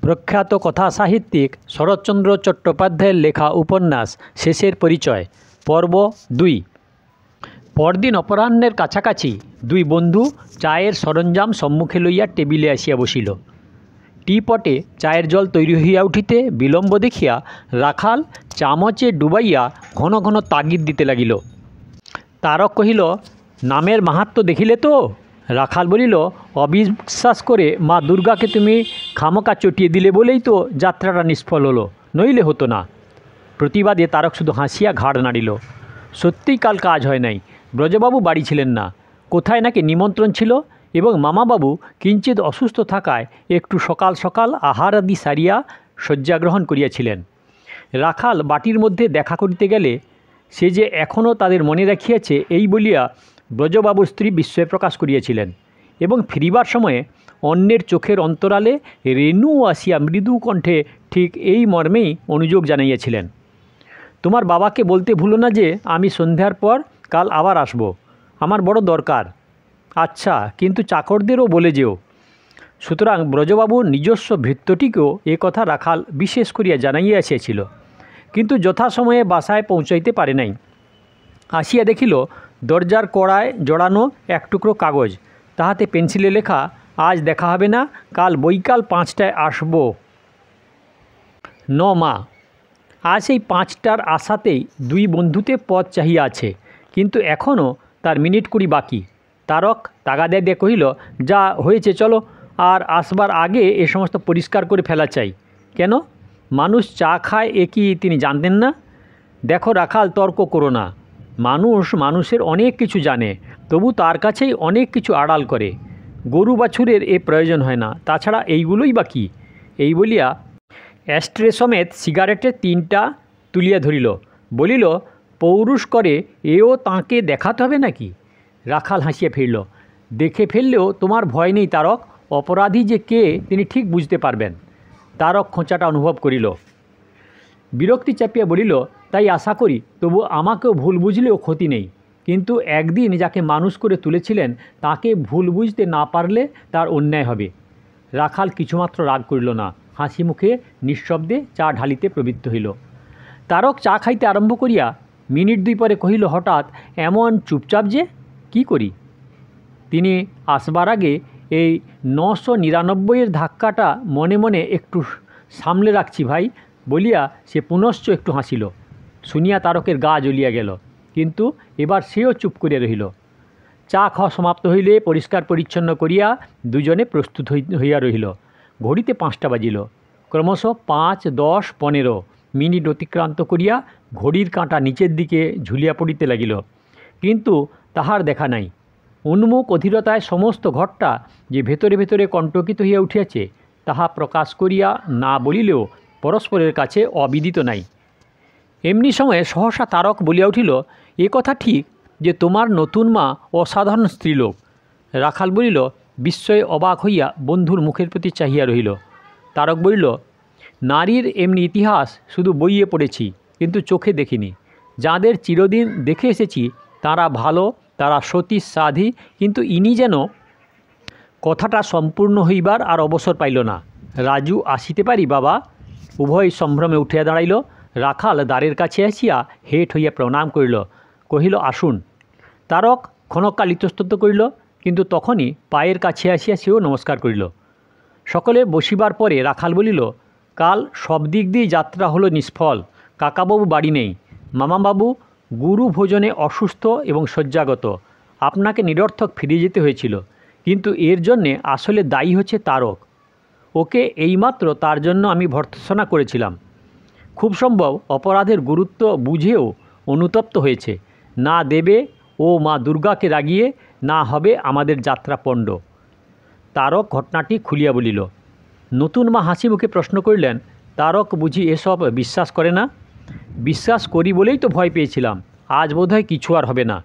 প্রখ্যাত কথা সাহিত্যিক শরৎচন্দ্র চট্টোপাধ্যায়ের লেখা উপন্যাস শেষের পরিচয় পর্ব ২। পরদিন অপরাহ্নের কাছাকাছি দুই বন্ধু চায়ের সরঞ্জাম সম্মুখে লইয়া টেবিলে আসিয়া বসিল। টিপটে চায়ের জল তৈরি হইয়া উঠিতে বিলম্ব দেখিয়া রাখাল চামচে ডুবাইয়া ঘন ঘন তাগিদ দিতে লাগিল। তারক কহিল, নামের মাহাত্ম্য দেখিলে তো? রাখাল বলিল, অবিশ্বাস করে মা দুর্গাকে তুমি খামোকা চটিয়ে দিলে বলেই তো যাত্রাটা নিষ্ফল হলো, নইলে হতো না। প্রতিবাদে তারক শুধু হাসিয়া ঘাড় নাড়িল। সত্যিই কাল কাজ হয় নাই। ব্রজবাবু বাড়ি ছিলেন না, কোথায় নাকি নিমন্ত্রণ ছিল, এবং মামাবাবু কিঞ্চিৎ অসুস্থ থাকায় একটু সকাল সকাল আহার আদি সারিয়া শয্যাগ্রহণ করিয়াছিলেন। রাখাল বাটির মধ্যে দেখা করিতে গেলে সে যে এখনও তাদের মনে রাখিয়াছে এই বলিয়া ব্রজবাবুর স্ত্রী বিস্ময় প্রকাশ করিয়াছিলেন, এবং ফিরিবার সময়ে অন্যের চোখের অন্তরালে রেণু আসিয়া মৃদু কণ্ঠে ঠিক এই মর্মেই অনুযোগ জানাইয়াছিলেন। তোমার বাবাকে বলতে ভুলো না যে আমি সন্ধ্যার পর কাল আবার আসব, আমার বড় দরকার। আচ্ছা, কিন্তু চাকরদেরও বলে যেও। সুতরাং ব্রজবাবুর নিজস্ব ভৃত্যটিকেও এ কথা রাখাল বিশেষ করিয়া জানাইয়া আসিয়াছিল, কিন্তু যথাসময়ে বাসায় পৌঁছাইতে পারে নাই। আসিয়া দেখিল দরজার কড়ায় জড়ানো এক টুকরো কাগজ, তাহাতে পেন্সিলে লেখা, আজ দেখা হবে না, কাল বৈকাল 5টায় আসব। ন মা। আজ এই 5টার আশাতেই দুই বন্ধুতে পথ চাহিয়া আছে, কিন্তু এখনও তার মিনিট 20 বাকি। তারক তাগাদা দিয়ে কহিল, যা হয়েছে চলো, আর আসবার আগে এ সমস্ত পরিষ্কার করে ফেলা চাই। কেন? মানুষ চা খায় এ কি তিনি জানতেন না? দেখো রাখাল, তর্ক করো না। মানুষ মানুষের অনেক কিছু জানে, তবু তার কাছেই অনেক কিছু আড়াল করে। গরু বাছুরের এ প্রয়োজন হয় না, তাছাড়া এইগুলোই বা কী? এই বলিয়া অ্যাস্ট্রে সমেত সিগারেটের 3টা তুলিয়া ধরিল, বলিল, পৌরুষ করে এও তাঁকে দেখাতে হবে নাকি? রাখাল হাসিয়া ফিরল। দেখে ফেললেও তোমার ভয় নেই তারক, অপরাধী যে কে তিনি ঠিক বুঝতে পারবেন। তারক খোঁচাটা অনুভব করিল। বিরক্তি চাপিয়া বলিল, তাই আশা করি, তবু আমাকেও ভুল বুঝলেও ক্ষতি নেই। কিন্তু একদিন যাকে মানুষ করে তুলেছিলেন তাকে ভুল বুঝতে না পারলে তার অন্যায় হবে। রাখাল কিছুমাত্র রাগ করিল না, হাসি মুখে নিঃশব্দে চা ঢালিতে প্রবৃত্ত হইল। তারক চা খাইতে আরম্ভ করিয়া মিনিট 2 পরে কহিল, হঠাৎ এমন চুপচাপ যে? কি করি? তিনি আসবার আগে এই 999-এর ধাক্কাটা মনে মনে একটু সামলে রাখছি ভাই বলিয়া সে পুনশ্চ একটু হাসিল। শুনিয়া তারকের গা জ্বলিয়া গেল, কিন্তু এবার সেও চুপ করিয়া রহিল। চা খাওয়া সমাপ্ত হইলে পরিষ্কার পরিচ্ছন্ন করিয়া দুজনে প্রস্তুত হইয়া রহিল। ঘড়িতে 5টা বাজিল। ক্রমশ 5, 10, 15 মিনিট অতিক্রান্ত করিয়া ঘড়ির কাঁটা নিচের দিকে ঝুলিয়া পড়িতে লাগিল, কিন্তু তাহার দেখা নাই। উন্মুখ অধীরতায় সমস্ত ঘরটা যে ভেতরে ভেতরে কণ্টকিত হইয়া উঠিয়াছে তাহা প্রকাশ করিয়া না বলিলেও পরস্পরের কাছে অবিদিত নাই। এমনি সময়ে সহসা তারক বলিয়া উঠিল, এ কথা ঠিক যে তোমার নতুন মা অসাধারণ স্ত্রীলোক। রাখাল বলিল, বিস্ময়ে অবাক হইয়া বন্ধুর মুখের প্রতি চাহিয়া রহিল। তারক বলিল, নারীর এমনি ইতিহাস শুধু বইয়ে পড়েছি, কিন্তু চোখে দেখিনি। যাদের চিরদিন দেখে এসেছি তারা ভালো, তারা সতী সাধী, কিন্তু ইনি যেন। কথাটা সম্পূর্ণ হইবার আর অবসর পাইল না। রাজু, আসিতে পারি বাবা? উভয় সম্ভ্রমে উঠিয়া দাঁড়াইল। রাখাল দ্বারের কাছে আসিয়া হেঁট হইয়া প্রণাম করিল, কহিল, আসুন। তারক ক্ষণকাল ইতস্তত করিল, কিন্তু তখনই পায়ের কাছে আসিয়া সেও নমস্কার করিল। সকলে বসিবার পরে রাখাল বলিল, কাল সব দিক দিয়ে যাত্রা হলো নিষ্ফল। কাকাবাবু বাড়ি নেই, মামাবাবু গুরু ভোজনে অসুস্থ এবং শয্যাগত। আপনাকে নিরর্থক ফিরে যেতে হয়েছিল, কিন্তু এর জন্যে আসলে দায়ী হচ্ছে তারক। ওকে এইমাত্র তার জন্য আমি ভর্ৎসনা করেছিলাম। খুব সম্ভব অপরাধের গুরুত্ব বুঝেও অনুতপ্ত হয়েছে। না দেবে ও মা দুর্গাকে রাগিয়ে, না হবে আমাদের যাত্রা পণ্ড। তারক ঘটনাটি খুলিয়া বলিল। নতুন মা হাসি মুখে প্রশ্ন করিলেন, তারক বুঝি এসব বিশ্বাস করে না? বিশ্বাস করি বলেই তো ভয় পেয়েছিলাম, আজ বোধহয় কিছু আর হবে না।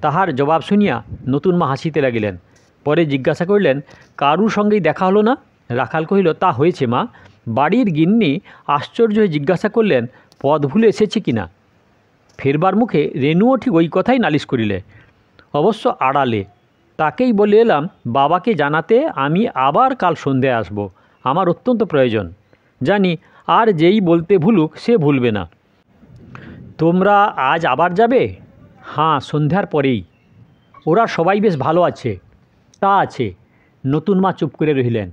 তাহার জবাব শুনিয়া নতুন মা হাসিতে লাগিলেন। পরে জিজ্ঞাসা করিলেন, কারুর সঙ্গেই দেখা হলো না? রাখাল কহিল, তা হয়েছে মা। বাড়ির গিন্নি আশ্চর্য হয়ে জিজ্ঞাসা করলেন, পদ ভুলে এসেছে কি না। ফেরবার মুখে রেণুও ঠিক ওই কথাই নালিশ করিলে, অবশ্য আড়ালে। তাকেই বলে এলাম বাবাকে জানাতে আমি আবার কাল সন্ধ্যায় আসব, আমার অত্যন্ত প্রয়োজন। জানি আর যেই বলতে ভুলুক সে ভুলবে না। তোমরা আজ আবার যাবে? হ্যাঁ, সন্ধ্যার পরেই। ওরা সবাই বেশ ভালো আছে? তা আছে। নতুন মা চুপ করে রহিলেন।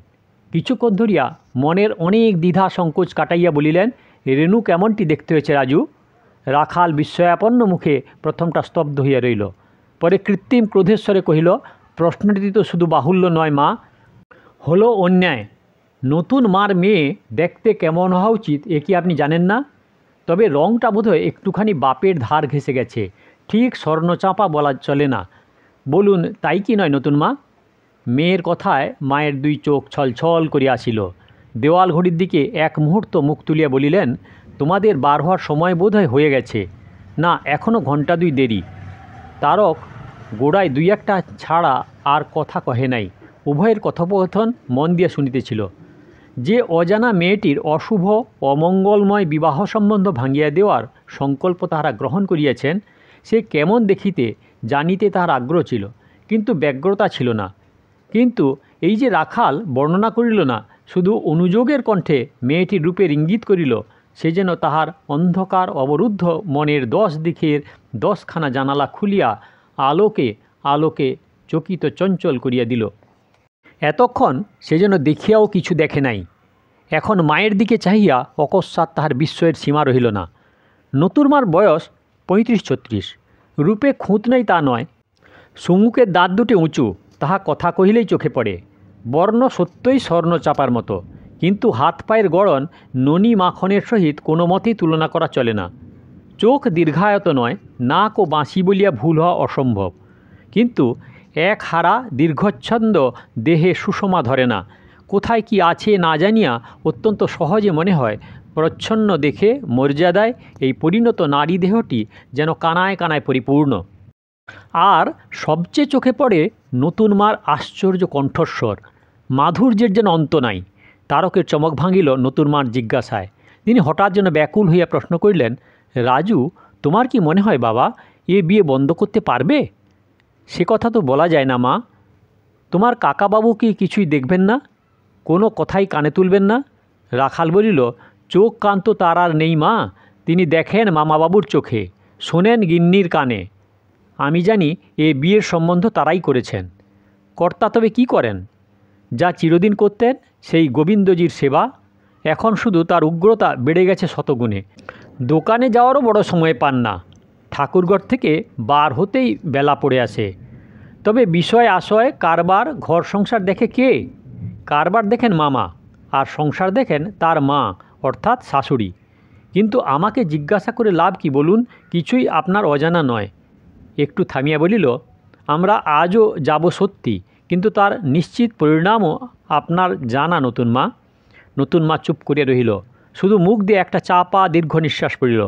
কিছুক্ষণ ধরিয়া মনের অনেক দ্বিধা সংকোচ কাটাইয়া বলিলেন, রেণু কেমনটি দেখতে হয়েছে রাজু? রাখাল বিস্ময়াপন্ন মুখে প্রথমটা স্তব্ধ হইয়া রইল। পরে কৃত্রিম ক্রোধেশ্বরে কহিল, প্রশ্নটি তো শুধু বাহুল্য নয় মা, হলো অন্যায়। নতুন মার মেয়ে দেখতে কেমন হওয়া উচিত এ কি আপনি জানেন না? তবে রঙটা বোধহয় একটুখানি বাপের ধার ঘেঁষে গেছে, ঠিক স্বর্ণচাঁপা বলা চলে না। বলুন তাই কি নয় নতুন মা? মেয়ের কথায় মায়ের দুই চোখ ছলছল করিয়া আসিল। দেওয়াল ঘড়ির দিকে এক মুহূর্ত মুখ তুলিয়া বলিলেন, তোমাদের বার হওয়ার সময় বোধহয় হয়ে গেছে। না, এখনও ঘণ্টা দুই দেরি। তারক গোড়ায় দুই একটা ছাড়া আর কথা কহে নাই। উভয়ের কথোপকথন মন দিয়া শুনিতেছিল। যে অজানা মেয়েটির অশুভ অমঙ্গলময় বিবাহ সম্বন্ধ ভাঙিয়া দেওয়ার সংকল্প তাহারা গ্রহণ করিয়াছেন, সে কেমন দেখিতে জানিতে তাহার আগ্রহ ছিল, কিন্তু ব্যগ্রতা ছিল না। কিন্তু এই যে রাখাল বর্ণনা করিল না, শুধু অনুযোগের কণ্ঠে মেয়েটির রূপের ইঙ্গিত করিল, সে যেন তাহার অন্ধকার অবরুদ্ধ মনের 10 দিকের 10খানা জানালা খুলিয়া আলোকে আলোকে চকিত চঞ্চল করিয়া দিল। এতক্ষণ সে যেন দেখিয়াও কিছু দেখে নাই। এখন মায়ের দিকে চাহিয়া অকস্মাৎ তাহার বিস্ময়ের সীমা রহিল না। নতুন মার বয়স 35-36। রূপে খুঁত নেই তা নয়। সুমুখের দাঁত দুটি উঁচু, তাহা কথা কহিলেই চোখে পড়ে। বর্ণ সত্যই স্বর্ণচাপার মতো, কিন্তু হাত পায়ের গড়ন ননি মাখনের সহিত কোনো মতেই তুলনা করা চলে না। চোখ দীর্ঘায়ত নয়, নাক ও বাঁশি বলিয়া ভুল হওয়া অসম্ভব, কিন্তু এক হারা দীর্ঘচ্ছন্দ দেহে সুষমা ধরে না। কোথায় কি আছে না জানিয়া অত্যন্ত সহজে মনে হয় প্রচ্ছন্ন দেখে মর্যাদায় এই পরিণত নারী দেহটি যেন কানায় কানায় পরিপূর্ণ। আর সবচেয়ে চোখে পড়ে নতুন মার আশ্চর্য কণ্ঠস্বর, মাধুর্যের যেন অন্ত নাই। তারকের চমক ভাঙিল নতুন মার জিজ্ঞাসায়। তিনি হঠাৎ যেন ব্যাকুল হইয়া প্রশ্ন করিলেন, রাজু, তোমার কি মনে হয় বাবা এ বিয়ে বন্ধ করতে পারবে? সে কথা তো বলা যায় না মা। তোমার কাকাবাবু কি কিছুই দেখবেন না? কোনো কথাই কানে তুলবেন না? রাখাল বলিল, চোখ কান তো তার আর নেই মা। তিনি দেখেন মামাবাবুর চোখে, শোনেন গিন্নির কানে। আমি জানি এ বিয়ের সম্বন্ধ তারাই করেছেন। কর্তা তবে কি করেন? যা চিরদিন করতেন, সেই গোবিন্দজির সেবা। এখন শুধু তার উগ্রতা বেড়ে গেছে শতগুণে। দোকানে যাওয়ারও বড় সময় পান না। ঠাকুরঘর থেকে বার হতেই বেলা পড়ে আসে। তবে বিষয় আশয় কারবার ঘর সংসার দেখে কে? কারবার দেখেন মামা, আর সংসার দেখেন তার মা অর্থাৎ শাশুড়ি। কিন্তু আমাকে জিজ্ঞাসা করে লাভ কি বলুন? কিছুই আপনার অজানা নয়। একটু থামিয়া বলিল, আমরা আজও যাব সত্যি, কিন্তু তার নিশ্চিত পরিণামও আপনার জানা নতুন মা। নতুন মা চুপ করিয়া রহিল, শুধু মুখ দিয়ে একটা চাপা দীর্ঘ নিঃশ্বাস পড়িল,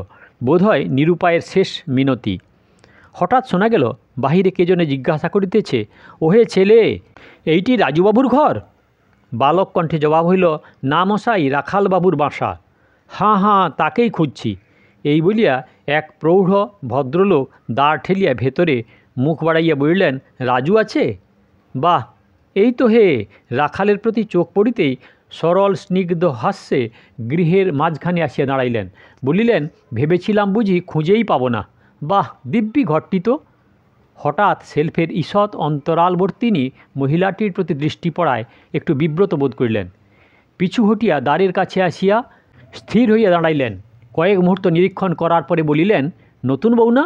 বোধহয় নিরুপায়ের শেষ মিনতি। হঠাৎ শোনা গেল বাহিরে কে জনে জিজ্ঞাসা করিতেছে, ওহে ছেলে, এইটি রাজুবাবুর ঘর? বালক কণ্ঠে জবাব হইল, না মশাই, রাখালবাবুর বাসা। হাঁ হাঁ, তাকেই খুঁজছি। এই বলিয়া এক প্রৌঢ় ভদ্রলোক দ্বার ঠেলিয়া ভেতরে মুখ বাড়াইয়া বলিলেন, রাজু আছে? বাহ, এই তো হে। রাখালের প্রতি চোখ পড়িতেই সরল স্নিগ্ধ হাস্যে গৃহের মাঝখানে আসিয়া দাঁড়াইলেন। বলিলেন, ভেবেছিলাম বুঝি খুঁজেই পাব না। বাহ, দিব্যি ঘরটি তো। হঠাৎ সেলফের ঈষৎ অন্তরালবর্তিনী মহিলাটির প্রতি দৃষ্টি পড়ায় একটু বিব্রত বোধ করিলেন। পিছু হটিয়া দ্বারের কাছে আসিয়া স্থির হইয়া দাঁড়াইলেন। কয়েক মুহূর্ত নিরীক্ষণ করার পরে বলিলেন, নতুন বউ না?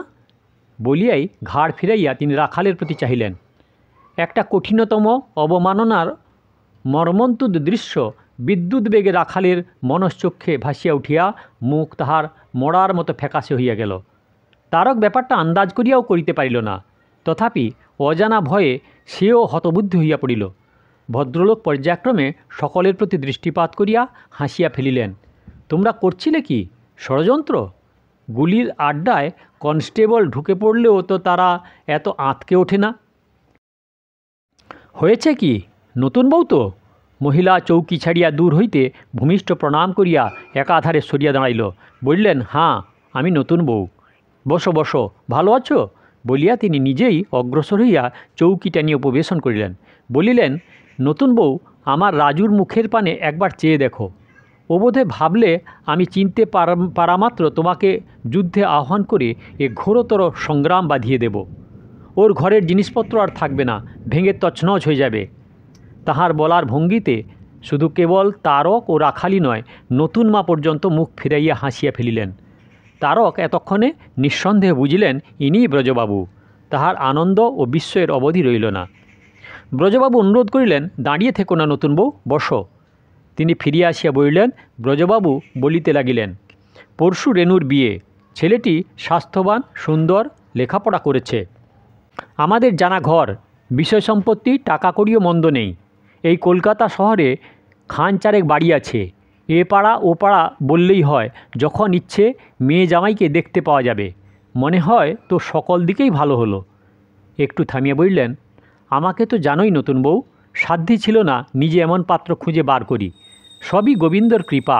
বলিয়াই ঘাড় ফিরাইয়া তিনি রাখালের প্রতি চাহিলেন। একটা কঠিনতম অবমাননার মর্মন্তুদ দৃশ্য বিদ্যুৎ বেগে রাখালের মনশ্চক্ষে ভাসিয়া উঠিয়া মুখ তাহার মরার মতো ফ্যাকাশে হইয়া গেল। তারক ব্যাপারটা আন্দাজ করিয়াও করিতে পারিল না। তথাপি অজানা ভয়ে সেও হতবুদ্ধি হইয়া পড়িল। ভদ্রলোক পর্যায়ক্রমে সকলের প্রতি দৃষ্টিপাত করিয়া হাসিয়া ফেলিলেন। তোমরা করছিলে কি ষড়যন্ত্র? গুলির আড্ডায় কনস্টেবল ঢুকে পড়লেও তো তারা এত আঁতকে ওঠে না। হয়েছে কি, নতুন বউ তো? মহিলা চৌকি ছাড়িয়া দূর হইতে ভূমিষ্ঠ প্রণাম করিয়া একাধারে সরিয়া দাঁড়াইল। বললেন, হাঁ, আমি নতুন বউ। বসো বসো, ভালো আছো? বলিয়া তিনি নিজেই অগ্রসর হইয়া চৌকি টানিয়া উপবেশন করিলেন। বলিলেন, নতুন বউ, আমার রাজুর মুখের পানে একবার চেয়ে দেখো। ও বোধহয় ভাবলে আমি চিনতে পারা মাত্র তোমাকে যুদ্ধে আহ্বান করে এ ঘোরতর সংগ্রাম বাঁধিয়ে দেব। ওর ঘরের জিনিসপত্র আর থাকবে না, ভেঙে তছনছ হয়ে যাবে। তাহার বলার ভঙ্গিতে শুধু কেবল তারক ও রাখালি নয়, নতুন মা পর্যন্ত মুখ ফিরাইয়া হাসিয়া ফেলিলেন। তারক এতক্ষণে নিঃসন্দেহে বুঝিলেন ইনিই ব্রজবাবু। তাহার আনন্দ ও বিস্ময়ের অবধি রইল না। ব্রজবাবু অনুরোধ করিলেন, দাঁড়িয়ে থেকো না নতুন বউ, বসো। তিনি ফিরিয়া আসিয়া বলিলেন। ব্রজবাবু বলিতে লাগিলেন, পরশু রেণুর বিয়ে। ছেলেটি স্বাস্থ্যবান, সুন্দর, লেখাপড়া করেছে। আমাদের জানা ঘর, বিষয় সম্পত্তি, টাকা কড়িও মন্দ নেই। এই কলকাতা শহরে খান চারেক বাড়ি আছে। এ পাড়া ও পাড়া বললেই হয়, যখন ইচ্ছে মেয়ে জামাইকে দেখতে পাওয়া যাবে। মনে হয় তো সকল দিকেই ভালো হলো। একটু থামিয়ে বললেন, আমাকে তো জানোই নতুন বউ, সাধ্যি ছিল না নিজে এমন পাত্র খুঁজে বার করি। সবই গোবিন্দর কৃপা।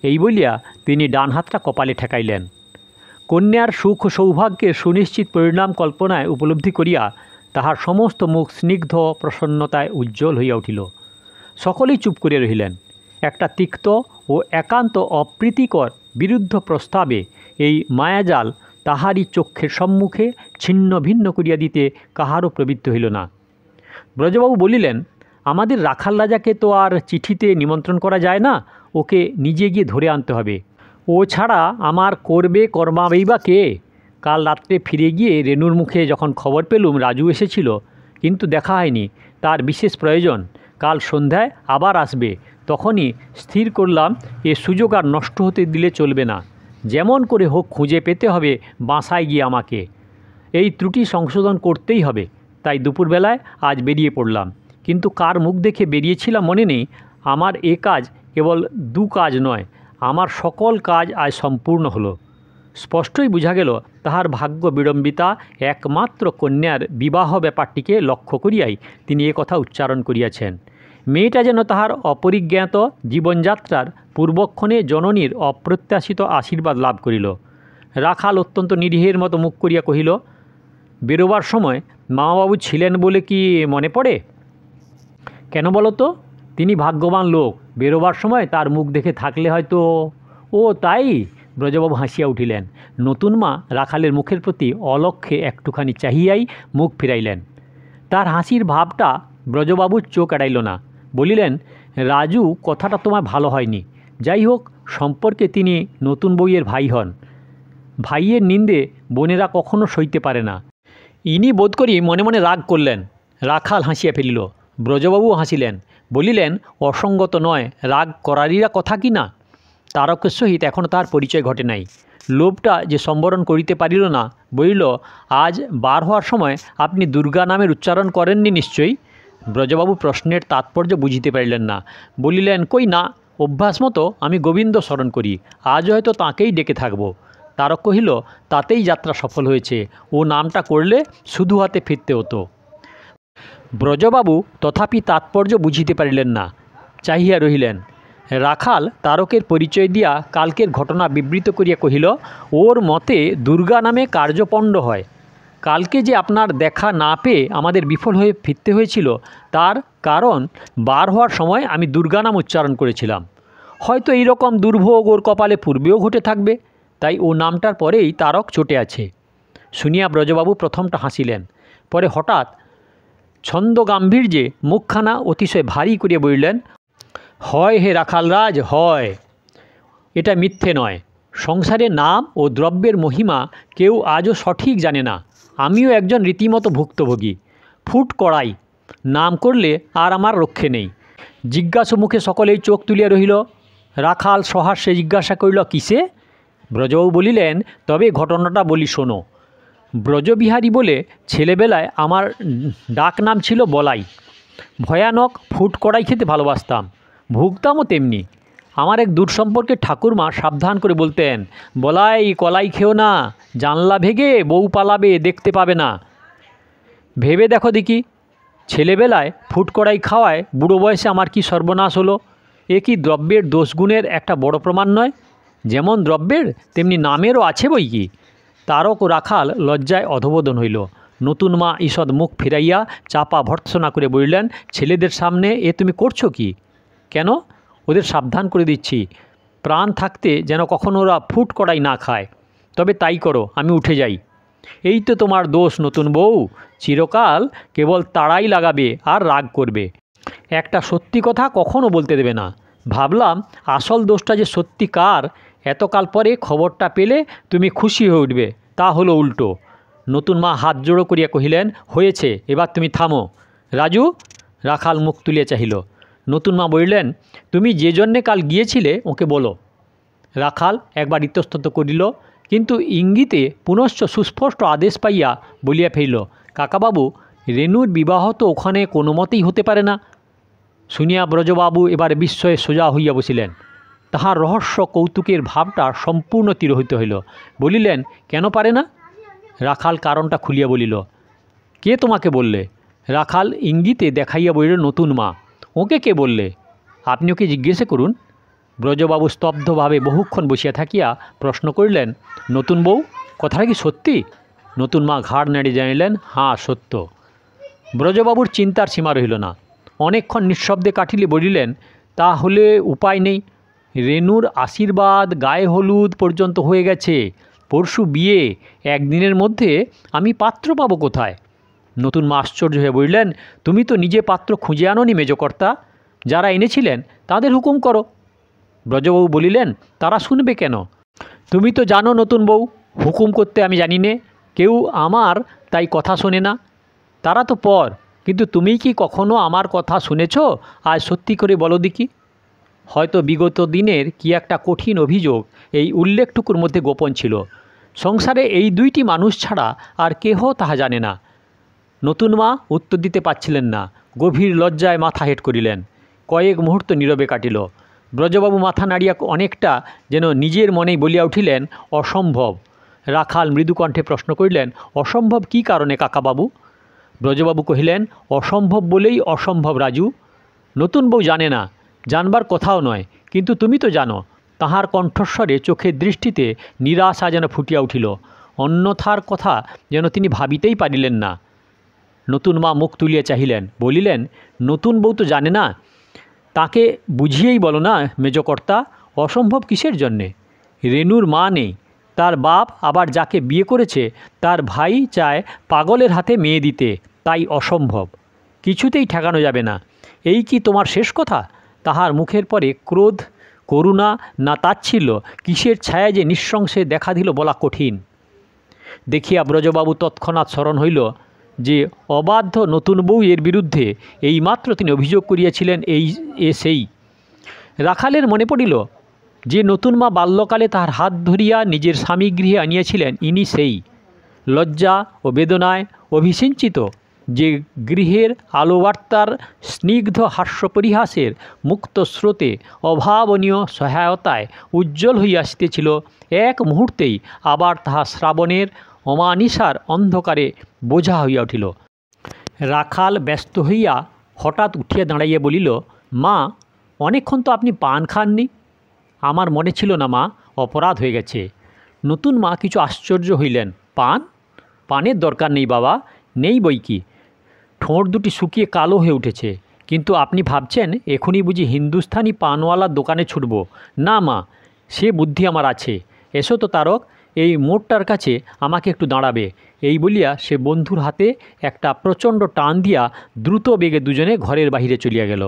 এই বলিয়া তিনি ডান হাতটা কপালে ঠেকাইলেন। কন্যার সুখ সৌভাগ্যের সুনিশ্চিত পরিণাম কল্পনায় উপলব্ধি করিয়া তাহার সমস্ত মুখ স্নিগ্ধ প্রসন্নতায় উজ্জ্বল হইয়া উঠিল। সকলেই চুপ করিয়া রহিলেন। একটা তিক্ত ও একান্ত অপ্রীতিকর বিরুদ্ধ প্রস্তাবে এই মায়াজাল তাহারই চক্ষের সম্মুখে ছিন্ন ভিন্ন করিয়া দিতে কাহারও প্রবৃত্ত হইল না। ব্রজবাবু বলিলেন, আমাদের রাখাল রাজাকে তো আর চিঠিতে নিমন্ত্রণ করা যায় না, ওকে নিজে গিয়ে ধরে আনতে হবে। ও ছাড়া আমার কর্মাবেই বা কে? কাল রাত্রে ফিরে গিয়ে রেণুর মুখে যখন খবর পেলুম রাজু এসেছিল, কিন্তু দেখা হয়নি, তার বিশেষ প্রয়োজন, কাল সন্ধ্যায় আবার আসবে, তখনই স্থির করলাম এ সুযোগ আর নষ্ট হতে দিলে চলবে না। যেমন করে হোক খুঁজে পেতে হবে বাসায় গিয়ে আমাকে। এই ত্রুটি সংশোধন করতেই হবে। তাই দুপুরবেলায় আজ বেরিয়ে পড়লাম। কিন্তু কার মুখ দেখে বেরিয়েছিলাম মনে নেই। আমার এ কাজ কেবল দু কাজ নয়, আমার সকল কাজ আজ সম্পূর্ণ হলো। স্পষ্টই বোঝা গেল তাহার ভাগ্য বিড়ম্বিতা একমাত্র কন্যার বিবাহ ব্যাপারটিকে লক্ষ্য করিয়াই তিনি এ কথা উচ্চারণ করিয়াছেন। মেয়েটা যেন তাহার অপরিজ্ঞাত জীবনযাত্রার পূর্বক্ষণে জননীর অপ্রত্যাশিত আশীর্বাদ লাভ করিল। রাখাল অত্যন্ত নিরীহের মতো মুখ করিয়া কহিল, বেরোবার সময় মামাবাবু ছিলেন বলে কি মনে পড়ে? কেন বলো তো? তিনি ভাগ্যবান লোক, বেরোবার সময় তার মুখ দেখে থাকলে হয়তো। ও তাই? ব্রজবাবু হাসিয়া উঠিলেন। নতুন মা রাখালের মুখের প্রতি অলক্ষ্যে একটুখানি চাহিয়াই মুখ ফিরাইলেন। তার হাসির ভাবটা ব্রজবাবুর চোখ এড়াইল না। বলিলেন, রাজু কথাটা তোমার ভালো হয়নি। যাই হোক, সম্পর্কে তিনি নতুন বউয়ের ভাই হন। ভাইয়ের নিন্দে বোনেরা কখনো সইতে পারে না। ইনি বোধ করি মনে মনে রাগ করলেন। রাখাল হাসিয়া ফেলিল। ব্রজবাবু হাসিলেন, বলিলেন, অসঙ্গত নয়, রাগ করারিরা কথা কি না। তারকের সহিত এখনও তার পরিচয় ঘটে নাই। লোভটা যে সম্বরণ করিতে পারিল না, বলিল, আজ বার হওয়ার সময় আপনি দুর্গা নামের উচ্চারণ করেননি নিশ্চয়ই? ব্রজবাবু প্রশ্নের তাৎপর্য বুঝিতে পারিলেন না। বলিলেন, কই না, অভ্যাস মতো আমি গোবিন্দ স্মরণ করি, আজ হয়তো তাঁকেই ডেকে থাকব। তারক কহিল, তাতেই যাত্রা সফল হয়েছে, ও নামটা করলে শুধু হাতে ফিরতে হতো। ব্রজবাবু তথাপি তাৎপর্য বুঝিতে পারিলেন না, চাহিয়া রহিলেন। রাখাল তারকের পরিচয় দিয়া কালকের ঘটনা বিবৃত করিয়া কহিল, ওর মতে দুর্গা নামে কার্যপণ্ড হয়। কালকে যে আপনার দেখা না পেয়ে আমাদের বিফল হয়ে ফিরতে হয়েছিল, তার কারণ বার হওয়ার সময় আমি দুর্গা নাম উচ্চারণ করেছিলাম। হয়তো এই রকম দুর্ভোগ ওর কপালে পূর্বেও ঘটে থাকবে, তাই ও নামটার পরেই তারক চটে আছে। শুনিয়া ব্রজবাবু প্রথমটা হাসিলেন, পরে হঠাৎ ছন্দ গাম্ভীর্যে মুখখানা অতিশয় ভারী করিয়া বলিলেন, হয় হে রাখালরাজ, হয়। এটা মিথ্যে নয়। সংসারে নাম ও দ্রব্যের মহিমা কেউ আজও সঠিক জানে না। আমিও একজন রীতিমতো ভুক্তভোগী। ফুট কড়াই, নাম করলে আর আমার রক্ষে নেই। জিজ্ঞাসু মুখে সকলেই চোখ তুলিয়া রহিল। রাখাল সহাস্যে জিজ্ঞাসা করিল, কিসে? ব্রজবাবু বলিলেন, তবে ঘটনাটা বলি শোনো। ব্রজবিহারী বলে ছেলেবেলায় আমার ডাক নাম ছিল বলাই। ভয়ানক ফুট কড়াই খেতে ভালোবাসতাম, ভুগতামও তেমনি। আমার এক দূর সম্পর্কের ঠাকুরমা সাবধান করে বলতেন, বলাই কলাই খেও না, জানলা ভেঙে বউ পালাবে, দেখতে পাবে না। ভেবে দেখো দেখি, ছেলেবেলায় ফুট কড়াই খাওয়ায় বুড়ো বয়সে আমার কি সর্বনাশ হলো। এ কি দ্রব্যের দোষগুণের একটা বড় প্রমাণ নয়? যেমন দ্রব্যের তেমনি নামেরও আছে বই কি। তারক ও রাখাল লজ্জায় অধবোধন হইল। নতুন মা ঈষৎ মুখ ফিরাইয়া চাপা ভর্ৎসনা করে বললেন, ছেলেদের সামনে এ তুমি করছো কি? কেন? ওদের সাবধান করে দিচ্ছি, প্রাণ থাকতে যেন কখনো ওরা ফুট কড়াই না খায়। তবে তাই করো, আমি উঠে যাই। এই তো তোমার দোষ নতুন বউ, চিরকাল কেবল তাড়াই লাগাবে আর রাগ করবে, একটা সত্যি কথা কখনো বলতে দেবে না। ভাবলাম আসল দোষটা যে সত্যিকার, এতকাল পরে খবরটা পেলে তুমি খুশি হয়ে উঠবে, তা হলো উল্টো। নতুন মা হাত জোড়ো করিয়া কহিলেন, হয়েছে, এবার তুমি থামো। রাজু? রাখাল মুখ তুলিয়া চাহিল। নতুন মা বললেন, তুমি যে জন্যে কাল গিয়েছিলে ওকে বলো। রাখাল একবার ইতস্তত করিল, কিন্তু ইঙ্গিতে পুনশ্চ সুস্পষ্ট আদেশ পাইয়া বলিয়া ফেলিল, কাকাবাবু, রেণুর বিবাহ তো ওখানে কোনো মতেই হতে পারে না। শুনিয়া ব্রজবাবু এবার বিস্ময়ে সোজা হইয়া বসিলেন। তাহার রহস্য কৌতুকের ভাবটা সম্পূর্ণ তিরোহিত হইল। বলিলেন, কেন পারে না? রাখাল কারণটা খুলিয়া বলিল। কে তোমাকে বললে? রাখাল ইঙ্গিতে দেখাইয়া বলিল, নতুন মা। ওকে কে বললে? আপনি ওকে জিজ্ঞেস করুন। ব্রজবাবু স্তব্ধভাবে বহুক্ষণ বসিয়া থাকিয়া প্রশ্ন করিলেন, নতুন বউ, কথাটা কি সত্যি? নতুন মা ঘাড় নেড়ে জানিলেন, হাঁ সত্য। ব্রজবাবুর চিন্তার সীমা রহিল না। অনেকক্ষণ নিঃশব্দে কাটিলে বলিলেন, তা হলে উপায় নেই। রেণুর আশীর্বাদ, গায়ে হলুদ পর্যন্ত হয়ে গেছে, পরশু বিয়ে, একদিনের মধ্যে আমি পাত্র পাবো কোথায়? নতুন মা আশ্চর্য হয়ে বললেন, তুমি তো নিজে পাত্র খুঁজে আনোনি মেজকর্তা, যারা এনেছিলেন তাদের হুকুম করো। ব্রজবাবু বলিলেন, তারা শুনবে কেন? তুমি তো জানো নতুন বউ, হুকুম করতে আমি জানি নে, কেউ আমার তাই কথা শোনে না। তারা তো পর, কিন্তু তুমি কি কখনো আমার কথা শুনেছ? আজ সত্যি করে বলো দেখি। হয়তো বিগত দিনের কি একটা কঠিন অভিযোগ এই উল্লেখটুকুর মধ্যে গোপন ছিল। সংসারে এই দুইটি মানুষ ছাড়া আর কেহ তাহা জানে না। নতুন মা উত্তর দিতে পারছিলেন না, গভীর লজ্জায় মাথা হেঁট করিলেন। কয়েক মুহূর্ত নীরবে কাটিল। ব্রজবাবু মাথা নাড়িয়া অনেকটা যেন নিজের মনেই বলিয়া উঠিলেন, অসম্ভব। রাখাল মৃদুকণ্ঠে প্রশ্ন করিলেন, অসম্ভব কী কারণে কাকাবাবু? ব্রজবাবু কহিলেন, অসম্ভব বলেই অসম্ভব রাজু। নতুন বউ জানে না, জানবার কথাও নয়, কিন্তু তুমি তো জানো। তাহার কণ্ঠস্বরে চোখের দৃষ্টিতে নিরাশা যেন ফুটিয়া উঠিল। অন্যথার কথা যেন তিনি ভাবিতেই পারিলেন না। নতুন মা মুখ তুলিয়া চাহিলেন, বলিলেন, নতুন বউ তো জানে না, তাকে বুঝিয়েই বলো না মেজকর্তা, অসম্ভব কিসের জন্যে? রেণুর মা নেই, তার বাপ আবার যাকে বিয়ে করেছে তার ভাই চায় পাগলের হাতে মেয়ে দিতে, তাই অসম্ভব, কিছুতেই ঠেকানো যাবে না। এই কি তোমার শেষ কথা? তাহার মুখের পরে ক্রোধ, করুণা না তাচ্ছিল্য, কিসের ছায়া যে নিঃশংসে দেখা দিল বলা কঠিন। দেখিয়া ব্রজবাবু তৎক্ষণাৎ স্মরণ হইল যে অবাধ্য নতুন বউ এর বিরুদ্ধে এইমাত্র তিনি অভিযোগ করিয়াছিলেন, সেই রাখালের মনে পড়িল যে নতুন মা বাল্যকালে তাহার হাত ধরিয়া নিজের স্বামী গৃহে আনিয়াছিলেন, ইনি সেই। লজ্জা ও বেদনায় অভিসিঞ্চিত যে গৃহের আলোবার্তার স্নিগ্ধ হাস্য পরিহাসের মুক্ত স্রোতে অভাবনীয় সহায়তায় উজ্জ্বল হইয়া আসিতেছিল, এক মুহূর্তেই আবার তাহা শ্রাবণের অমানিসার অন্ধকারে বোঝা হইয়া উঠিল। রাখাল ব্যস্ত হইয়া হঠাৎ উঠিয়া দাঁড়াইয়া বলিল, মা, অনেকক্ষণ তো আপনি পান খাননি। আমার মনে ছিল না মা, অপরাধ হয়ে গেছে। নতুন মা কিছু আশ্চর্য হইলেন। পান? পানের দরকার নেই বাবা, নেই বই কি। ঠোঁট দুটি শুকিয়ে কালো হয়ে উঠেছে। কিন্তু আপনি ভাবছেন এখনই বুঝি হিন্দুস্থানি পানওয়ালার দোকানে ছুটব? না মা, সে বুদ্ধি আমার আছে। এসো তো তারক, এই মোড়টার কাছে আমাকে একটু দাঁড়াবে। এই বলিয়া সে বন্ধুর হাতে একটা প্রচণ্ড টান দিয়া দ্রুত বেগে দুজনে ঘরের বাহিরে চলিয়া গেল।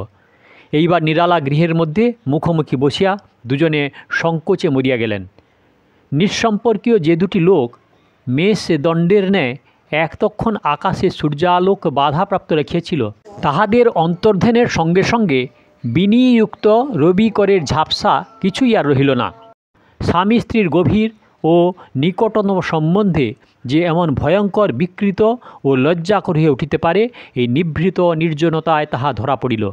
এইবার নিরালা গৃহের মধ্যে মুখোমুখি বসিয়া দুজনে সংকোচে মরিয়া গেলেন। নিঃসম্পর্কীয় যে দুটি লোক মেষ দণ্ডের ন্যায় একতক্ষণ আকাশে সূর্যালোক বাধাপ্রাপ্ত রেখেছিল, তাহাদের অন্তর্ধানের সঙ্গে সঙ্গে বিনিযুক্ত রবিকরের ঝাপসা কিছুই আর রহিল না। স্বামী স্ত্রীর গভীর ও নিকটতম সম্বন্ধে যে এমন ভয়ঙ্কর বিকৃত ও লজ্জাকর হয়ে উঠিতে পারে, এই নিভৃত নির্জনতায় তাহা ধরা পড়িল।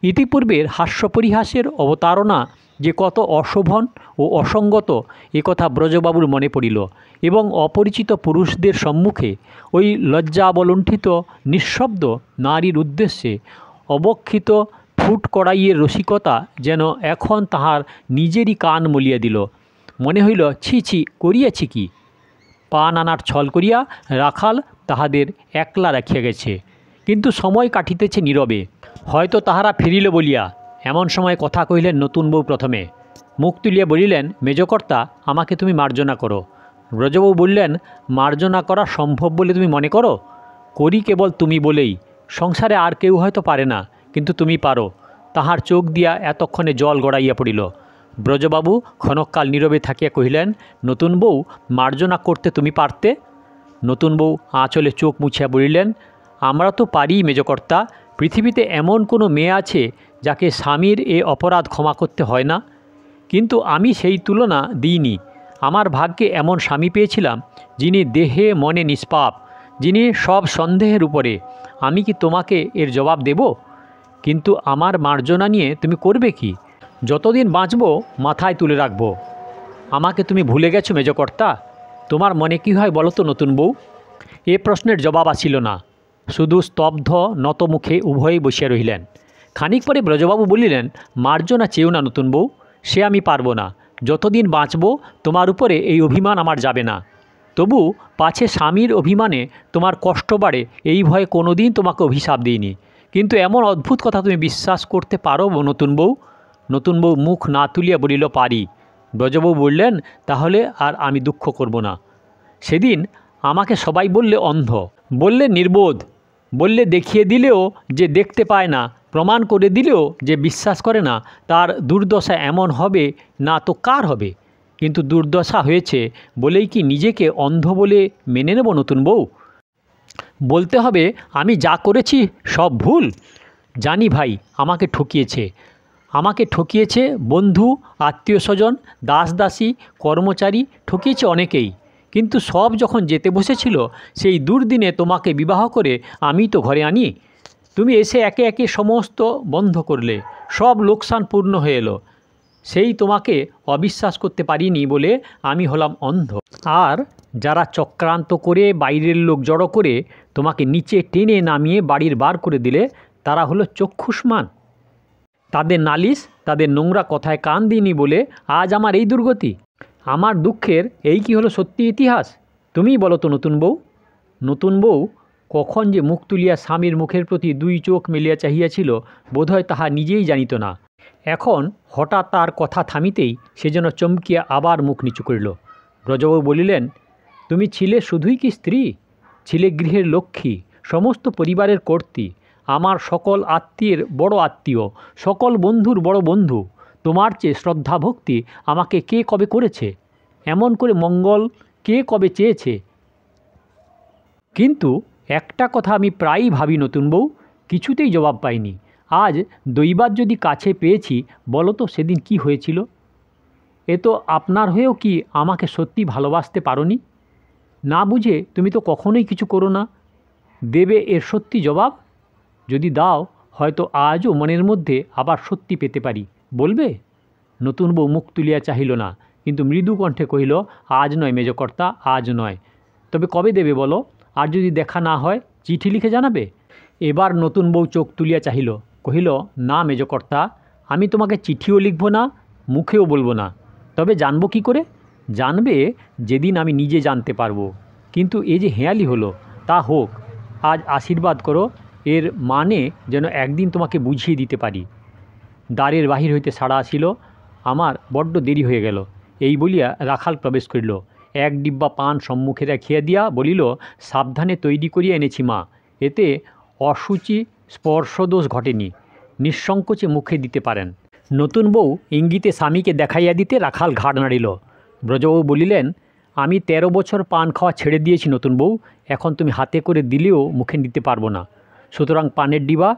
ইতিপূর্বের হাস্যপরিহাসের অবতারণা যে কত অশোভন ও অসঙ্গত, একথা ব্রজবাবুর মনে পড়িল, এবং অপরিচিত পুরুষদের সম্মুখে ওই লজ্জাবলুণ্ঠিত নিঃশব্দ নারীর উদ্দেশ্যে অবক্ষিত ফুট কড়াইয়ের রসিকতা যেন এখন তাহার নিজেরই কান মলিয়া দিল। মনে হইল, ছি ছি, করিয়াছি কি? পান আনার ছল করিয়া রাখাল তাহাদের একলা রাখিয়া গেছে, কিন্তু সময় কাটিতেছে নীরবে। হয়তো তাহারা ফিরিল বলিয়া। এমন সময় কথা কহিলেন নতুন বউ প্রথমে। মুখ তুলিয়া বলিলেন, মেজকর্তা, আমাকে তুমি মার্জনা করো। ব্রজবউ বললেন, মার্জনা করা সম্ভব বলে তুমি মনে করো? করি কেবল তুমি বলেই। সংসারে আর কেউ হয়তো পারে না, কিন্তু তুমি পারো। তাহার চোখ দিয়া এতক্ষণে জল গড়াইয়া পড়িল। ব্রজবাবু ক্ষণকাল নীরবে থাকিয়া কহিলেন, নতুন বউ, মার্জনা করতে তুমি পারতে? নতুন বউ আঁচলে চোখ মুছিয়া বলিলেন, আমরা তো পারি মেজকর্তা। পৃথিবীতে এমন কোনো মেয়ে আছে যাকে স্বামীর এ অপরাধ ক্ষমা করতে হয় না? কিন্তু আমি সেই তুলনা দিইনি। আমার ভাগ্যে এমন স্বামী পেয়েছিলাম, যিনি দেহে মনে নিষ্পাপ, যিনি সব সন্দেহের উপরে। আমি কি তোমাকে এর জবাব দেব? কিন্তু আমার মার্জনা নিয়ে তুমি করবে কি? যতদিন বাঁচব মাথায় তুলে রাখব। আমাকে তুমি ভুলে গেছো মেজকর্তা? তোমার মনে কি হয় বলো তো নতুন বউ? এ প্রশ্নের জবাব আসিল না। শুধু স্তব্ধ নত মুখে উভয়েই বসিয়া রহিলেন। খানিক পরে ব্রজবাবু বলিলেন, মার্জনা চেয়েও না নতুন বউ, সে আমি পারবো না। যতদিন বাঁচব তোমার উপরে এই অভিমান আমার যাবে না। তবু পাছে স্বামীর অভিমানে তোমার কষ্ট বাড়ে এই ভয়ে কোনো দিন তোমাকে অভিশাপ দিইনি। কিন্তু এমন অদ্ভুত কথা তুমি বিশ্বাস করতে পারো নতুন বউ? নতুন বউ মুখ না তুলিয়া বলিল, পারি। ব্রজবউ বললেন, তাহলে আর আমি দুঃখ করব না। সেদিন আমাকে সবাই বললে অন্ধ, বললে নির্বোধ, বললে দেখিয়ে দিলেও যে দেখতে পায় না, প্রমাণ করে দিলেও যে বিশ্বাস করে না, তার দুর্দশা এমন হবে না তো কার হবে? কিন্তু দুর্দশা হয়েছে বলেই কি নিজেকে অন্ধ বলে মেনে নেব নতুন বউ? বলতে হবে আমি যা করেছি সব ভুল? জানি ভাই, আমাকে ঠকিয়েছে বন্ধু, আত্মীয় স্বজন, দাস দাসী, কর্মচারী, ঠকিয়েছে অনেকেই। কিন্তু সব যখন যেতে বসেছিল, সেই দুর্দিনে তোমাকে বিবাহ করে আমি তো ঘরে আনি। তুমি এসে একে একে সমস্ত বন্ধ করলে, সব লোকসান পূর্ণ হয়ে এলো। সেই তোমাকে অবিশ্বাস করতে পারিনি বলে আমি হলাম অন্ধ। আর যারা চক্রান্ত করে বাইরের লোক জড়ো করে তোমাকে নিচে টেনে নামিয়ে বাড়ির বার করে দিলে, তারা হলো চক্ষুষ্মান। তাদের নালিশ, তাদের নোংরা কথায় কান দিইনি বলে আজ আমার এই দুর্গতি। আমার দুঃখের এই কি হলো সত্যি ইতিহাস? তুমিই বলো তো নতুন বউ। নতুন বউ কখন যে মুখ তুলিয়া স্বামীর মুখের প্রতি দুই চোখ মেলিয়া চাহিয়াছিল, বোধহয় তাহা নিজেই জানিত না। এখন হঠাৎ তার কথা থামিতেই সে যেন চমকিয়া আবার মুখ নিচু করিল। ব্রজবউ বলিলেন, তুমি ছিলে শুধুই কি স্ত্রী? ছিলে গৃহের লক্ষ্মী, সমস্ত পরিবারের কর্ত্রী, আমার সকল আত্মীয়ের বড় আত্মীয়, সকল বন্ধুর বড় বন্ধু। তোমার চেয়ে শ্রদ্ধা ভক্তি আমাকে কে কবে করেছে? এমন করে মঙ্গল কে কবে চেয়েছে? কিন্তু একটা কথা আমি প্রায়ই ভাবি নতুন বউ, কিছুতেই জবাব পাইনি। আজ দৈবাত যদি কাছে পেয়েছি, বলো তো সেদিন কি হয়েছিল? এ তো আপনার হয়েও কি আমাকে সত্যি ভালোবাসতে পারোনি? না বুঝে তুমি তো কখনোই কিছু করো না। দেবে এর সত্যি জবাব? যদি দাও, হয়তো আজও মনের মধ্যে আবার সত্যি পেতে পারি। বলবে? নতুন বউ মুখ তুলিয়া চাহিল না, কিন্তু মৃদু কণ্ঠে কহিল, আজ নয় মেজকর্তা, আজ নয়। তবে কবে দেবে বলো? আর যদি দেখা না হয়, চিঠি লিখে জানাবে? এবার নতুন বউ চোখ তুলিয়া চাহিল, কহিল, না মেজকর্তা, আমি তোমাকে চিঠিও লিখব না, মুখেও বলবো না। তবে জানবো কি করে? জানবে যেদিন আমি নিজে জানতে পারবো। কিন্তু এ যে হেঁয়ালি হলো, তা হোক। আজ আশীর্বাদ করো, এর মানে যেন একদিন তোমাকে বুঝিয়ে দিতে পারি। দ্বারের বাহির হইতে সাড়া আসিল। আমার বড্ড দেরি হয়ে গেল, এই বলিয়া রাখাল প্রবেশ করিল। এক ডিব্বা পান সম্মুখে রাখিয়া দিয়া বলিল, সাবধানে তৈরি করিয়া এনেছি মা, এতে অসুচি স্পর্শদোষ ঘটেনি, নিঃসংকোচে মুখে দিতে পারেন। নতুন বউ ইঙ্গিতে স্বামীকে দেখাইয়া দিতে রাখাল ঘাড় নাড়িল। ব্রজবউ বলিলেন, আমি 13 বছর পান খাওয়া ছেড়ে দিয়েছি নতুন বউ, এখন তুমি হাতে করে দিলেও মুখে দিতে পারবো না। সুতরাং পানের ডিবা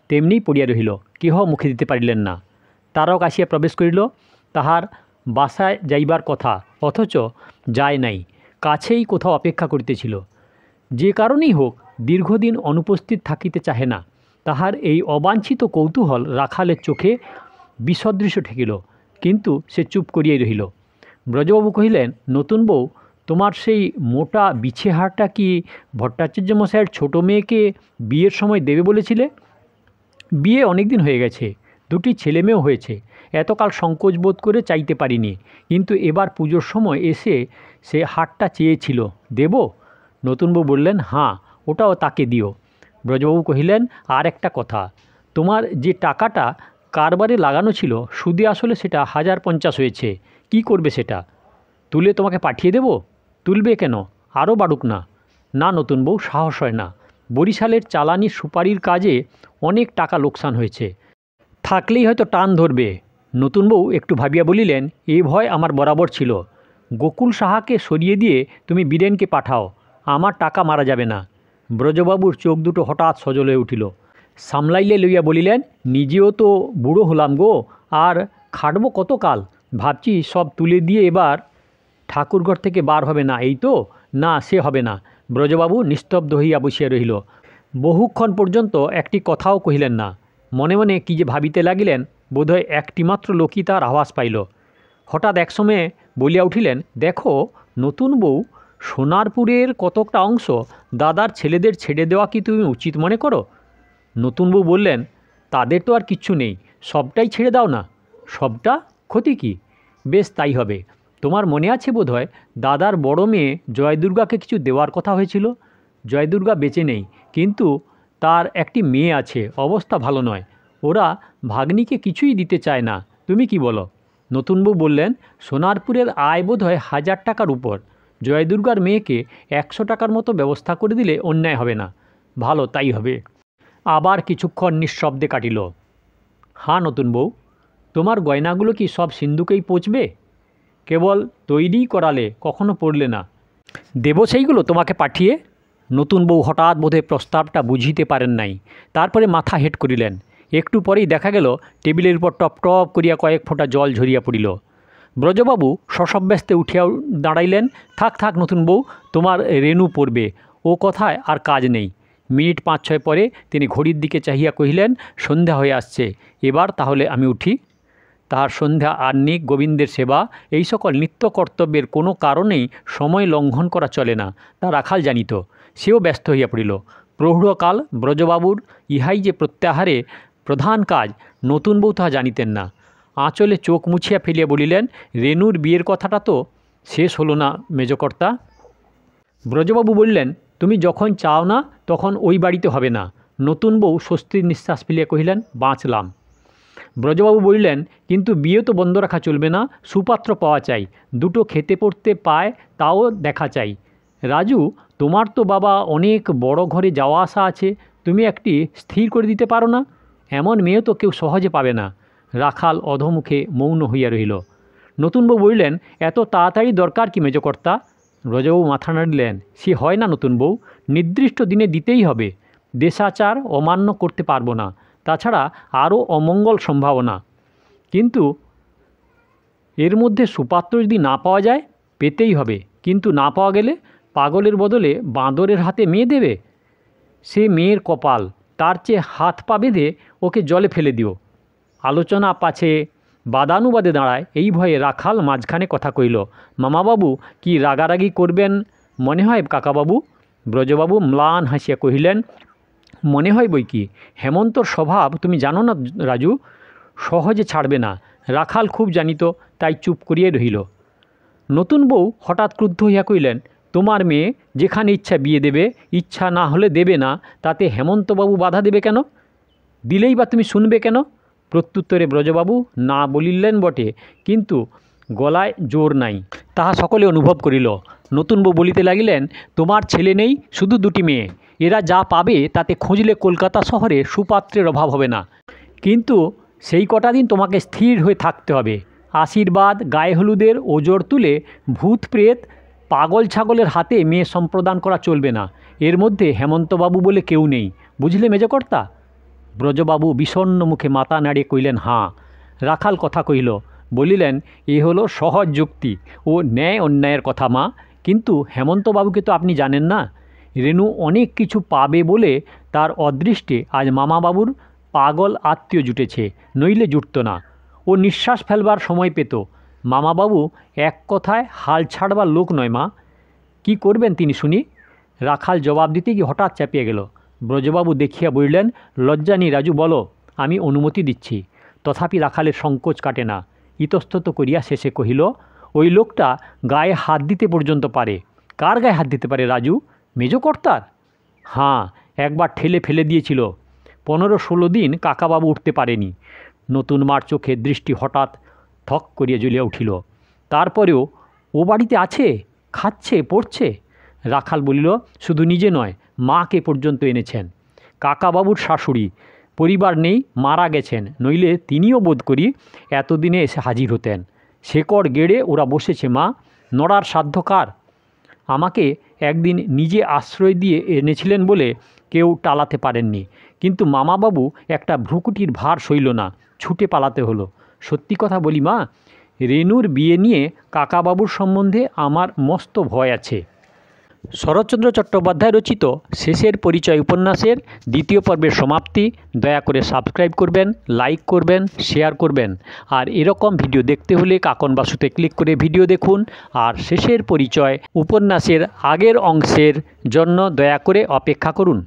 তেমনিই পড়িয়া রহিল, কেহ মুখে দিতে পারিলেন না। তারক আসিয়া প্রবেশ করিল। তাহার বাসায় যাইবার কথা, অথচ যায় নাই, কাছেই কোথাও অপেক্ষা করিতেছিল। যে কারণেই হোক, দীর্ঘদিন অনুপস্থিত থাকিতে চাহে না। তাহার এই অবাঞ্ছিত কৌতূহল রাখালের চোখে বিসদৃশ্য ঠেকিল, কিন্তু সে চুপ করিয়াই রহিল। ব্রজবাবু কহিলেন, নতুন বউ, তোমার সেই মোটা বিছেহারটা কি ভট্টাচার্য মশাইয়ের ছোটো মেয়েকে বিয়ের সময় দেবে বলেছিলে? বিয়ে অনেক দিন হয়ে গেছে, 2টি ছেলেমেয়েও হয়েছে। এতকাল সংকোচ বোধ করে চাইতে পারিনি, কিন্তু এবার পুজোর সময় এসে সে হারটা চেয়েছিল, দেব? নতুনবাবু বললেন, হ্যাঁ, ওটাও তাকে দিও। ব্রজবাবু কহিলেন, আর একটা কথা, তোমার যে টাকাটা কারবারে লাগানো ছিল সুদে আসলে সেটা 1050 হয়েছে, কি করবে সেটা? তুলে তোমাকে পাঠিয়ে দেব? তুলবে কেন? আরও বাড়ুক না। না নতুন বউ, সাহস হয় না। বরিশালের চালানি সুপারির কাজে অনেক টাকা লোকসান হয়েছে, থাকলেই হয়তো টান ধরবে। নতুন বউ একটু ভাবিয়া বলিলেন, এই ভয় আমার বরাবর ছিল। গোকুল সাহাকে সরিয়ে দিয়ে তুমি বীরেনকে পাঠাও, আমার টাকা মারা যাবে না। ব্রজবাবুর চোখ দুটো হঠাৎ সজল হয়ে উঠিল। সামলাইলে লইয়া বলিলেন, নিজেও তো বুড়ো হলাম গো, আর খাটবো কতকাল? ভাবছি সব তুলে দিয়ে এবার ঠাকুরঘর থেকে বার হবে না, এই তো? না, সে হবে না। ব্রজবাবু নিস্তব্ধ হইয়া বসিয়া রহিল। বহুক্ষণ পর্যন্ত একটি কথাও কহিলেন না। মনে মনে কী যে ভাবিতে লাগিলেন, বোধহয় একটিমাত্র লোকই তার আভাস পাইল। হঠাৎ একসময়ে বলিয়া উঠিলেন, দেখো নতুন বউ, সোনারপুরের কতকটা অংশ দাদার ছেলেদের ছেড়ে দেওয়া কি তুমি উচিত মনে করো? নতুন বউ বললেন, তাদের তো আর কিচ্ছু নেই, সবটাই ছেড়ে দাও না। সবটা? ক্ষতি কি? বেশ, তাই হবে। তোমার মনে আছে বোধহয় দাদার বড় মেয়ে জয়দুর্গাকে কিছু দেওয়ার কথা হয়েছিল। জয়দুর্গা বেঁচে নেই, কিন্তু তার একটি মেয়ে আছে, অবস্থা ভালো নয়। ওরা ভাগ্নিকে কিছুই দিতে চায় না। তুমি কি বলো? নতুন বউ বললেন, সোনারপুরের আয় বোধহয় 1000 টাকার উপর। জয়দুর্গার মেয়েকে 100 টাকার মতো ব্যবস্থা করে দিলে অন্যায় হবে না। ভালো, তাই হবে। আবার কিছুক্ষণ নিঃশব্দে কাটিল। হ্যাঁ নতুন বউ, তোমার গয়নাগুলো কি সব সিন্ধুকেই পচবে? কেবল তৈরিই করালে, কখনো পড়লে না। দেব সেইগুলো তোমাকে পাঠিয়ে? নতুন বউ হঠাৎ বোধহয় প্রস্তাবটা বুঝিতে পারেন নাই। তারপরে মাথা হেঁট করিলেন। একটু পরেই দেখা গেল টেবিলের উপর টপ টপ করিয়া কয়েক ফোঁটা জল ঝরিয়া পড়িল। ব্রজবাবু সশব্যস্তে উঠিয়া দাঁড়াইলেন। থাক থাক নতুন বউ, তোমার রেণু পড়বে, ও কথায় আর কাজ নেই। মিনিট 5-6 পরে তিনি ঘড়ির দিকে চাহিয়া কহিলেন, সন্ধ্যা হয়ে আসছে, এবার তাহলে আমি উঠি। তাহার সন্ধ্যা আহ্নিক, গোবিন্দের সেবা, এই সকল নিত্য কর্তব্যের কোনো কারণেই সময় লঙ্ঘন করা চলে না, তা রাখাল জানিত। সেও ব্যস্ত হইয়া পড়িল। প্রৌঢ়কাল ব্রজবাবুর ইহাই যে প্রত্যাহারে প্রধান কাজ, নতুন বউ তাহা জানিতেন না। আঁচলে চোখ মুছিয়া ফেলিয়া বলিলেন, রেণুর বিয়ের কথাটা তো শেষ হলো না মেজকর্তা? ব্রজবাবু বললেন, তুমি যখন চাও না তখন ওই বাড়িতে হবে না। নতুন বউ স্বস্তির নিঃশ্বাস ফেলিয়া কহিলেন, বাঁচলাম। ব্রজবাবু বললেন, কিন্তু বিয়ে তো বন্ধ রাখা চলবে না, সুপাত্র পাওয়া চাই, দুটো খেতে পড়তে পায় তাও দেখা চাই। রাজু, তোমার তো বাবা অনেক বড় ঘরে যাওয়া আসা আছে, তুমি একটি স্থির করে দিতে পারো না? এমন মেয়ে তো কেউ সহজে পাবে না। রাখাল অধমুখে মৌন হইয়া রহিল। নতুনবাবু বললেন, এত তাড়াতাড়ি দরকার কি মেজকর্তা? ব্রজবাবু মাথা নাড়িলেন, সে হয় না নতুন বউ, নির্দিষ্ট দিনে দিতেই হবে। দেশাচার অমান্য করতে পারবো না, তাছাড়া আরও অমঙ্গল সম্ভাবনা। কিন্তু এর মধ্যে সুপাত্র যদি না পাওয়া যায়, পেতেই হবে। কিন্তু না পাওয়া গেলে পাগলের বদলে বাঁদরের হাতে মেয়ে দেবে, সে মেয়ের কপাল। তার চেয়ে হাত পা বেঁধে ওকে জলে ফেলে দিও। আলোচনা পাছে বাদানুবাদে দাঁড়ায়, এই ভয়ে রাখাল মাঝখানে কথা কইল, মামাবাবু কি রাগারাগি করবেন মনে হয় কাকাবাবু? ব্রজবাবু ম্লান হাসিয়া কহিলেন, মনে হয় বই কি, হেমন্তর স্বভাব তুমি জানো না রাজু, সহজে ছাড়বে না। রাখাল খুব জানিত, তাই চুপ করিয়া রহিল। নতুন বউ হঠাৎ ক্রুদ্ধ হইয়া কইলেন, তোমার মেয়ে যেখানে ইচ্ছা বিয়ে দেবে, ইচ্ছা না হলে দেবে না, তাতে হেমন্তবাবু বাধা দেবে কেন? দিলেই বা তুমি শুনবে কেন? প্রত্যুত্তরে ব্রজবাবু না বলিলেন বটে, কিন্তু গলায় জোর নাই, তাহা সকলে অনুভব করিল। নতুন বউ বলিতে লাগিলেন, তোমার ছেলে নেই, শুধু দুটি মেয়ে, এরা যা পাবে তাতে খুঁজলে কলকাতা শহরে সুপাত্রের অভাব হবে না। কিন্তু সেই কটা দিন তোমাকে স্থির হয়ে থাকতে হবে। আশীর্বাদ, গায়ে হলুদের ওজর তুলে ভূত প্রেত পাগল ছাগলের হাতে মেয়ে সম্প্রদান করা চলবে না। এর মধ্যে হেমন্তবাবু বলে কেউ নেই, বুঝলে মেজকর্তা? ব্রজবাবু বিষণ্ণ মুখে মাথা নাড়িয়ে কইলেন, হাঁ। রাখাল কথা কইল, বলিলেন, এ হলো সহজ যুক্তি ও ন্যায় অন্যায়ের কথা মা, কিন্তু হেমন্তবাবুকে তো আপনি জানেন না। রেণু অনেক কিছু পাবে বলে তার অদৃষ্টে আজ মামাবাবুর পাগল আত্মীয় জুটেছে, নইলে জুটত না। ও নিঃশ্বাস ফেলবার সময় পেত। মামাবাবু এক কথায় হাল ছাড়বার লোক নয় মা। কি করবেন তিনি শুনি? রাখাল জবাব দিতে গিয়ে হঠাৎ চাপিয়ে গেল। ব্রজবাবু দেখিয়া বললেন, লজ্জা নেই রাজু, বলো, আমি অনুমতি দিচ্ছি। তথাপি রাখালের সংকোচ কাটে না। ইতস্তত করিয়া শেষে কহিল, ওই লোকটা গায়ে হাত দিতে পর্যন্ত পারে। কার গায়ে হাত দিতে পারে রাজু? মেজকর্তার? হ্যাঁ, একবার ঠেলে ফেলে দিয়েছিল। 15-16 দিন কাকাবাবু উঠতে পারেনি। নতুন মার চোখের দৃষ্টি হঠাৎ থক করিয়া জ্বলিয়া উঠিল। তারপরেও ও বাড়িতে আছে, খাচ্ছে, পড়ছে। রাখাল বলিল, শুধু নিজে নয়, মাকে পর্যন্ত এনেছেন। কাকাবাবুর শাশুড়ি পরিবার নেই, মারা গেছেন, নইলে তিনিও বোধ করি এতদিনে এসে হাজির হতেন। শেকড় গেড়ে ওরা বসেছে মা, নড়ার সাধ্য কার? আমাকে একদিন নিজে আশ্রয় দিয়ে এনেছিলেন বলে কেউ টালাতে পারেননি, কিন্তু মামাবাবু একটা ভ্রুকুটির ভার সইল না, ছুটে পালাতে হলো। সত্যি কথা বলি মা, রেনুর বিয়ে নিয়ে কাকাবাবুর সম্বন্ধে আমার মস্ত ভয় আছে। শরৎচন্দ্র চট্টোপাধ্যায় রচিত শেষের পরিচয় উপন্যাসের দ্বিতীয় পর্বের সমাপ্তি। দয়া করে সাবস্ক্রাইব করবেন, লাইক করবেন, শেয়ার করবেন। আর এরকম ভিডিও দেখতে হলে কাকন বাসুতে ক্লিক করে ভিডিও দেখুন। আর শেষের পরিচয় উপন্যাসের আগের অংশের জন্য দয়া করে অপেক্ষা করুন।